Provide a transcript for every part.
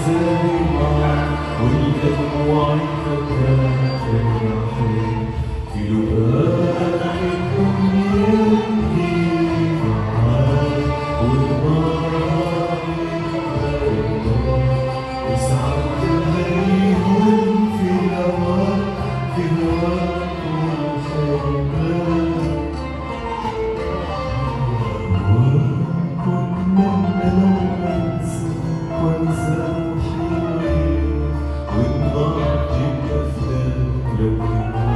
زارعة والدموع كانت الرحيل في لباء الدنيا اللي معاك والمرأة وسعد ليهم في هواك في هواك والخيمات كنا ننسى وانسى روحي ونضاع جبنا فداك لو كنا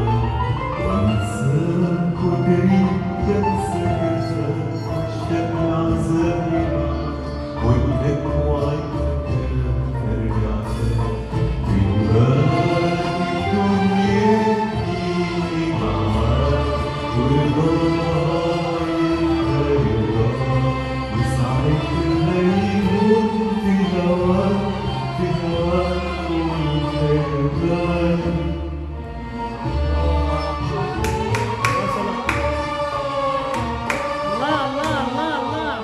وانساك وقريب بنسى كفاك واشتاق لعذابي معاك والدموع كانت ارجع تاني في وراك الدنيا تجيني معاك ورضاك وسعدت ليهم في هواك في هواك والخيبان الله الله الله الله.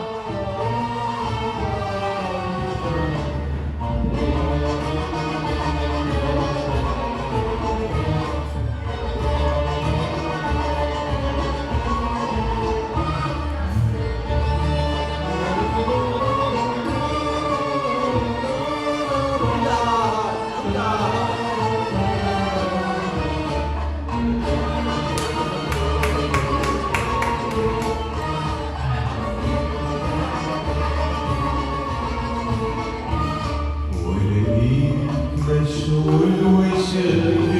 ولقيت مشغول وشايل